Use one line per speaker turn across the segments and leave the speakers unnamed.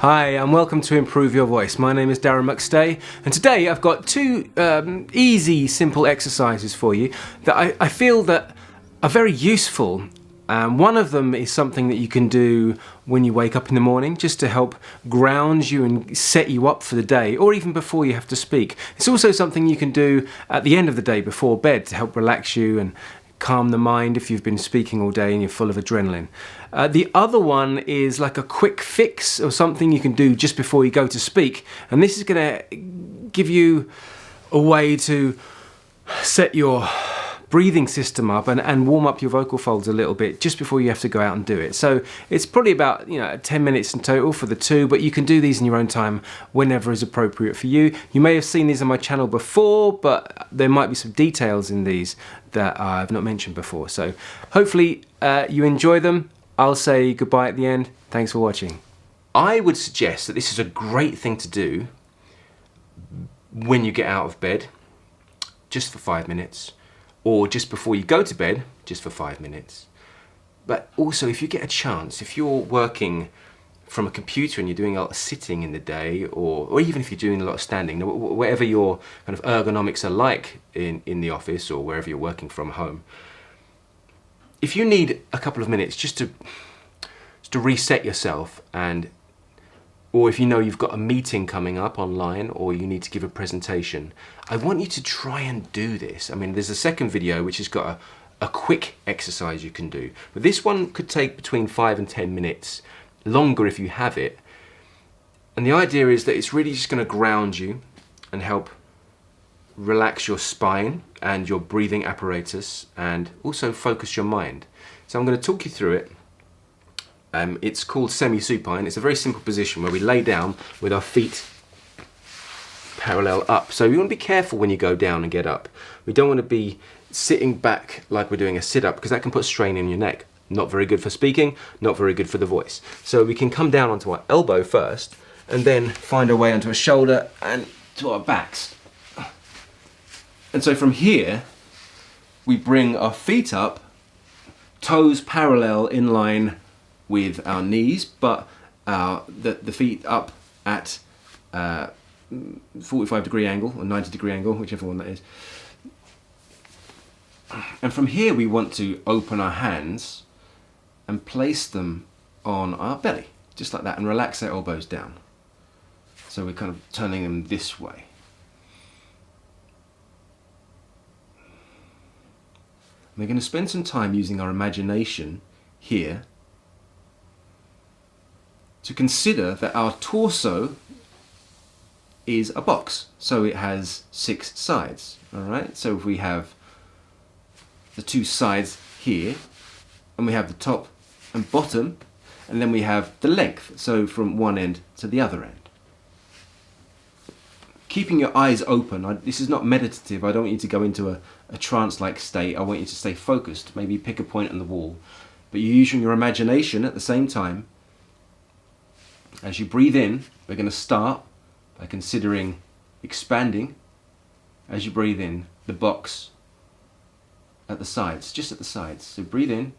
Hi and welcome to Improve Your Voice. My name is Darren Mcstay and today I've got two easy, simple exercises for you that I feel that are very useful. One of them is something that you can do when you wake up in the morning just to help ground you and set you up for the day, or even before you have to speak. It's also something you can do at the end of the day before bed to help relax you and calm the mind if you've been speaking all day and you're full of adrenaline. The other one is like a quick fix or something you can do just before you go to speak, and this is going to give you a way to set your breathing system up and warm up your vocal folds a little bit just before you have to go out and do it. So it's probably about 10 minutes in total for the two, but you can do these in your own time whenever is appropriate for you. You may have seen these on my channel before, but there might be some details in these that I've not mentioned before. So hopefully you enjoy them. I'll say goodbye at the end. Thanks for watching. I would suggest that this is a great thing to do when you get out of bed, just for 5 minutes, or just before you go to bed, just for 5 minutes. But also, if you get a chance, if you're working from a computer and you're doing a lot of sitting in the day, or even if you're doing a lot of standing, whatever your kind of ergonomics are like in the office or wherever you're working from home, if you need a couple of minutes just to reset yourself, or if you know you've got a meeting coming up online or you need to give a presentation, I want you to try and do this. I mean, there's a second video which has got a quick exercise you can do, but this one could take between 5 and 10 minutes, longer if you have it. And the idea is that it's really just going to ground you and help relax your spine and your breathing apparatus, and also focus your mind. So I'm going to talk you through it. It's called semi-supine. It's a very simple position where we lay down with our feet parallel up. So you want to be careful when you go down and get up. We don't want to be sitting back like we're doing a sit-up, because that can put strain in your neck. Not very good for speaking, not very good for the voice. So we can come down onto our elbow first and then find our way onto a shoulder and to our backs. And so from here, we bring our feet up, toes parallel in line with our knees, but the feet up at 45-degree angle or 90-degree angle, whichever one that is. And from here, we want to open our hands and place them on our belly, just like that, and relax our elbows down. So we're kind of turning them this way. We're going to spend some time using our imagination here to consider that our torso is a box. So it has 6 sides. All right. So if we have the 2 sides here, and we have the top and bottom, and then we have the length, so from one end to the other end. Keeping your eyes open. This is not meditative. I don't want you to go into a trance-like state. I want you to stay focused. Maybe pick a point on the wall. But you're using your imagination at the same time. As you breathe in, we're going to start by considering expanding, as you breathe in, the box at the sides, just at the sides. So breathe in.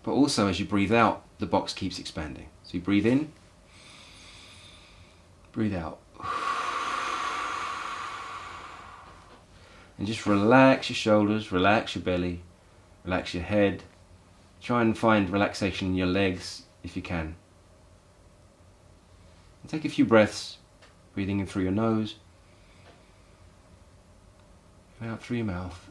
But also as you breathe out, the box keeps expanding. So you breathe in, breathe out. And just relax your shoulders, relax your belly, relax your head. Try and find relaxation in your legs if you can. And take a few breaths, breathing in through your nose, and out through your mouth.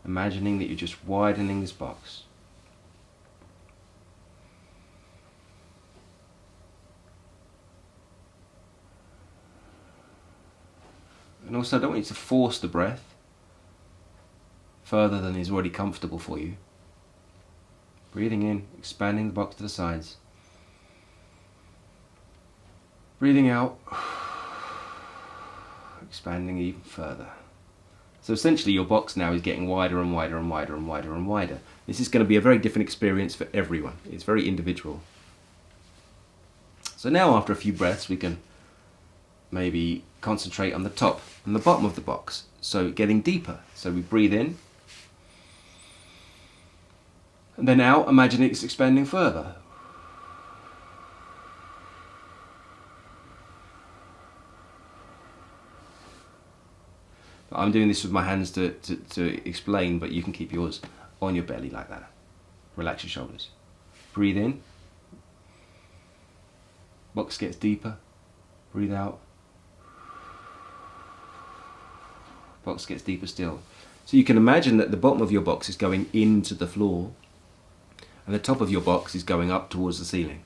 Imagining that you're just widening this box. And also, I don't want you to force the breath further than is already comfortable for you. Breathing in, expanding the box to the sides. Breathing out, expanding even further. So essentially your box now is getting wider and wider and wider and wider and wider. This is going to be a very different experience for everyone. It's very individual. So now after a few breaths we can maybe concentrate on the top and the bottom of the box. So getting deeper. So we breathe in, And then out, imagine it's expanding further. I'm doing this with my hands to explain, but you can keep yours on your belly like that. Relax your shoulders. Breathe in. Box gets deeper. Breathe out. Box gets deeper still. So you can imagine that the bottom of your box is going into the floor and the top of your box is going up towards the ceiling.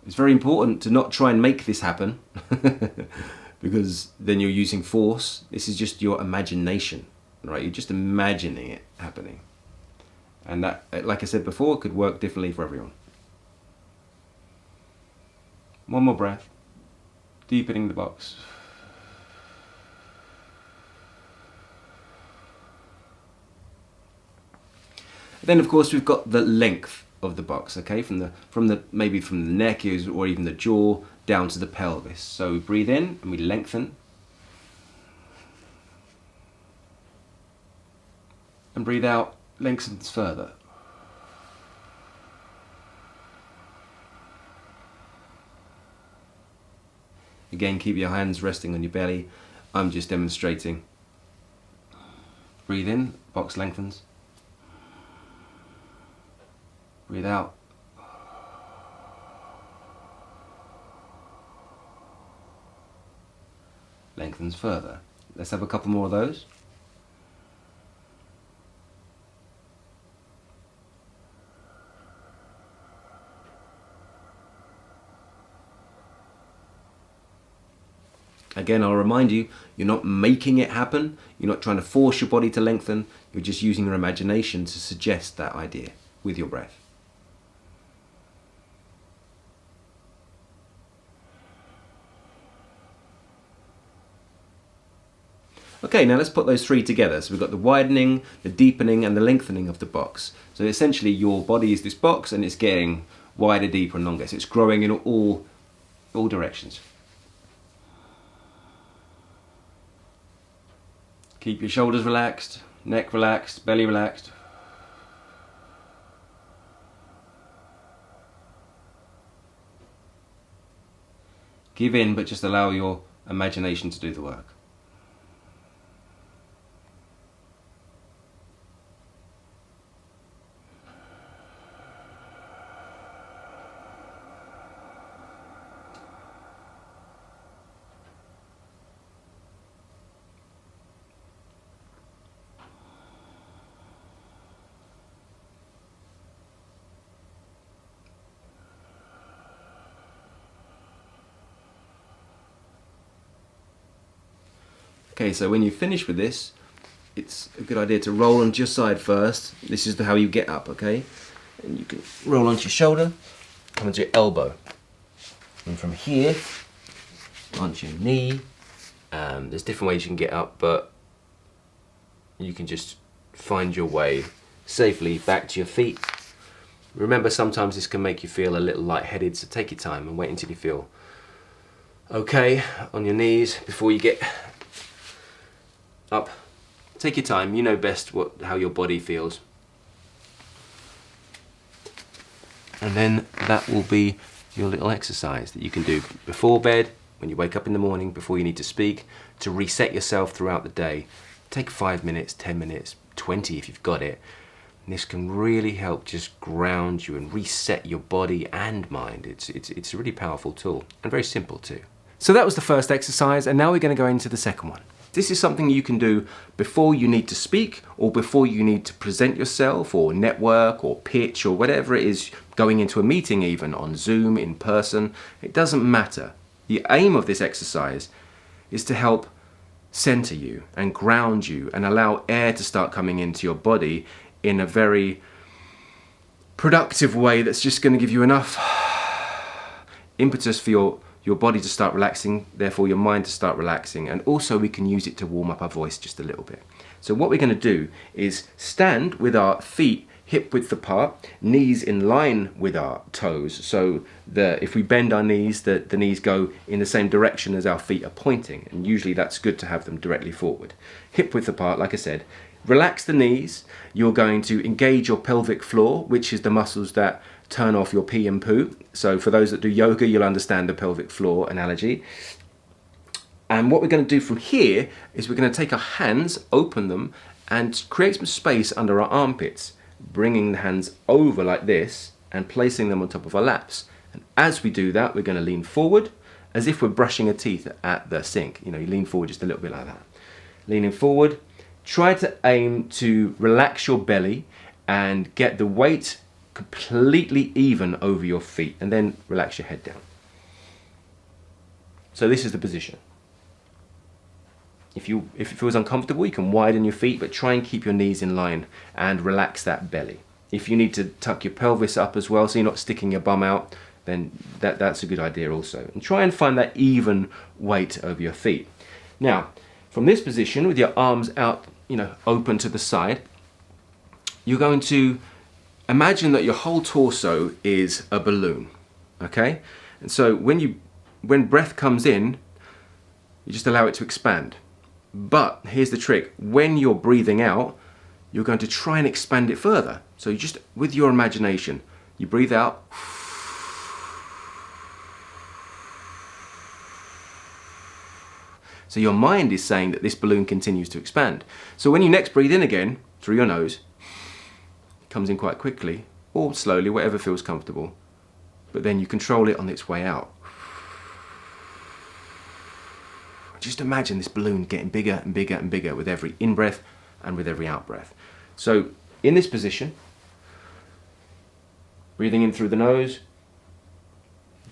It's very important to not try and make this happen because then you're using force. This is just your imagination, right? You're just imagining it happening. And that, like I said before, could work differently for everyone. One more breath, deepening the box. Then of course we've got the length of the box, okay, maybe from the neck or even the jaw down to the pelvis. So we breathe in and we lengthen, and breathe out, lengthens further. Again, keep your hands resting on your belly. I'm just demonstrating. Breathe in, box lengthens. Breathe out. Lengthens further. Let's have a couple more of those. Again, I'll remind you, you're not making it happen. You're not trying to force your body to lengthen. You're just using your imagination to suggest that idea with your breath. Okay, now let's put those three together. So we've got the widening, the deepening, and the lengthening of the box. So essentially your body is this box and it's getting wider, deeper, and longer. So it's growing in all directions. Keep your shoulders relaxed, neck relaxed, belly relaxed. Give in, but just allow your imagination to do the work. Okay, so when you finish with this, it's a good idea to roll onto your side first. This is how you get up, okay? And you can roll onto your shoulder, come onto your elbow. And from here, onto your knee. There's different ways you can get up, but you can just find your way safely back to your feet. Remember, sometimes this can make you feel a little lightheaded, so take your time and wait until you feel okay on your knees before you get up. Take your time, you know best how your body feels. And then that will be your little exercise that you can do before bed, when you wake up in the morning, before you need to speak, to reset yourself throughout the day. Take 5 minutes, 10 minutes, 20 if you've got it. And this can really help just ground you and reset your body and mind. It's a really powerful tool and very simple too. So that was the first exercise, and now we're going to go into the second one. This is something you can do before you need to speak, or before you need to present yourself, or network, or pitch, or whatever it is, going into a meeting even, on Zoom, in person. It doesn't matter. The aim of this exercise is to help center you and ground you and allow air to start coming into your body in a very productive way that's just going to give you enough impetus for your body to start relaxing, therefore your mind to start relaxing, and also we can use it to warm up our voice just a little bit. So what we're going to do is stand with our feet hip width apart, knees in line with our toes, so if we bend our knees, the knees go in the same direction as our feet are pointing, and usually that's good to have them directly forward. Hip width apart, like I said. Relax the knees. You're going to engage your pelvic floor, which is the muscles that turn off your pee and poo. So for those that do yoga, you'll understand the pelvic floor analogy. And what we're going to do from here is we're going to take our hands, open them, and create some space under our armpits, bringing the hands over like this and placing them on top of our laps. And as we do that, we're going to lean forward as if we're brushing our teeth at the sink. You know, you lean forward just a little bit like that. Leaning forward, try to aim to relax your belly and get the weight completely even over your feet, and then relax your head down. So this is the position. If it feels uncomfortable, you can widen your feet, but try and keep your knees in line and relax that belly. If you need to tuck your pelvis up as well, so you're not sticking your bum out, then that's a good idea also. And try and find that even weight over your feet. Now, from this position, with your arms out, open to the side, you're going to imagine that your whole torso is a balloon, okay? And so when breath comes in, you just allow it to expand. But here's the trick. When you're breathing out, you're going to try and expand it further. So you just, with your imagination, you breathe out. So your mind is saying that this balloon continues to expand. So when you next breathe in again, through your nose, it comes in quite quickly, or slowly, whatever feels comfortable. But then you control it on its way out. Just imagine this balloon getting bigger and bigger and bigger with every in-breath and with every out-breath. So in this position, breathing in through the nose,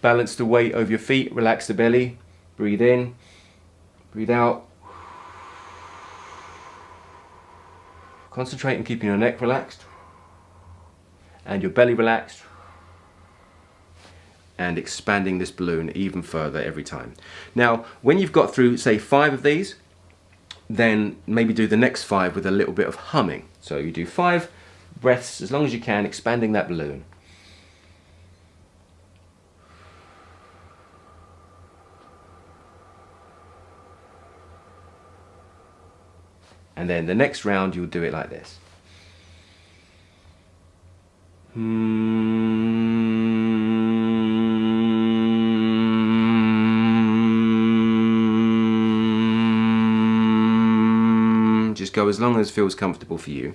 balance the weight over your feet, relax the belly, breathe in, breathe out. Concentrate on keeping your neck relaxed and your belly relaxed, and expanding this balloon even further every time. Now, when you've got through, say, 5 of these, then maybe do the next 5 with a little bit of humming. So you do 5 breaths as long as you can, expanding that balloon. And then the next round, you'll do it like this. Just go as long as feels comfortable for you.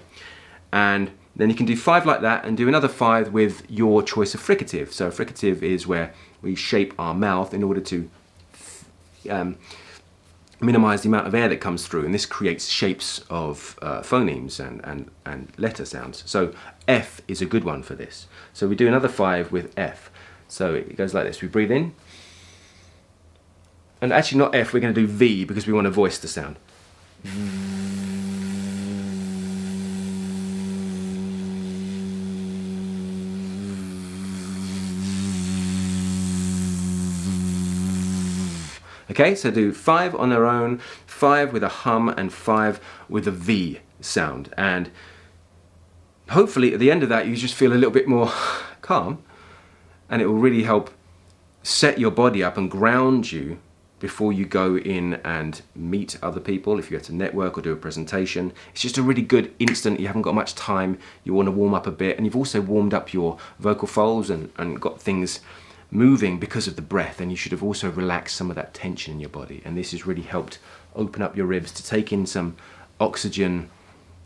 And then you can do 5 like that and do another 5 with your choice of fricative. So fricative is where we shape our mouth in order to minimize the amount of air that comes through, and this creates shapes of phonemes and letter sounds. So F is a good one for this. So we do another 5 with F. So it goes like this. We breathe in, and actually not F, we're going to do V because we want to voice the sound. Okay, so do 5 on their own, 5 with a hum, and 5 with a V sound. And hopefully at the end of that, you just feel a little bit more calm, and it will really help set your body up and ground you before you go in and meet other people, if you have to network or do a presentation. It's just a really good instant. You haven't got much time, you want to warm up a bit, and you've also warmed up your vocal folds and got things moving because of the breath, and you should have also relaxed some of that tension in your body, and this has really helped open up your ribs to take in some oxygen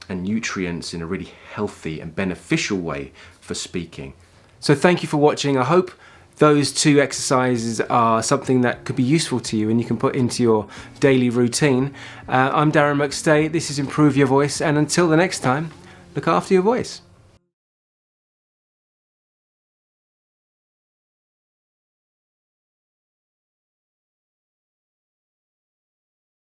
and nutrients in a really healthy and beneficial way for speaking. So thank you for watching. I hope those 2 exercises are something that could be useful to you and you can put into your daily routine. I'm Darren Mcstay, this is Improve Your Voice, and until the next time, look after your voice.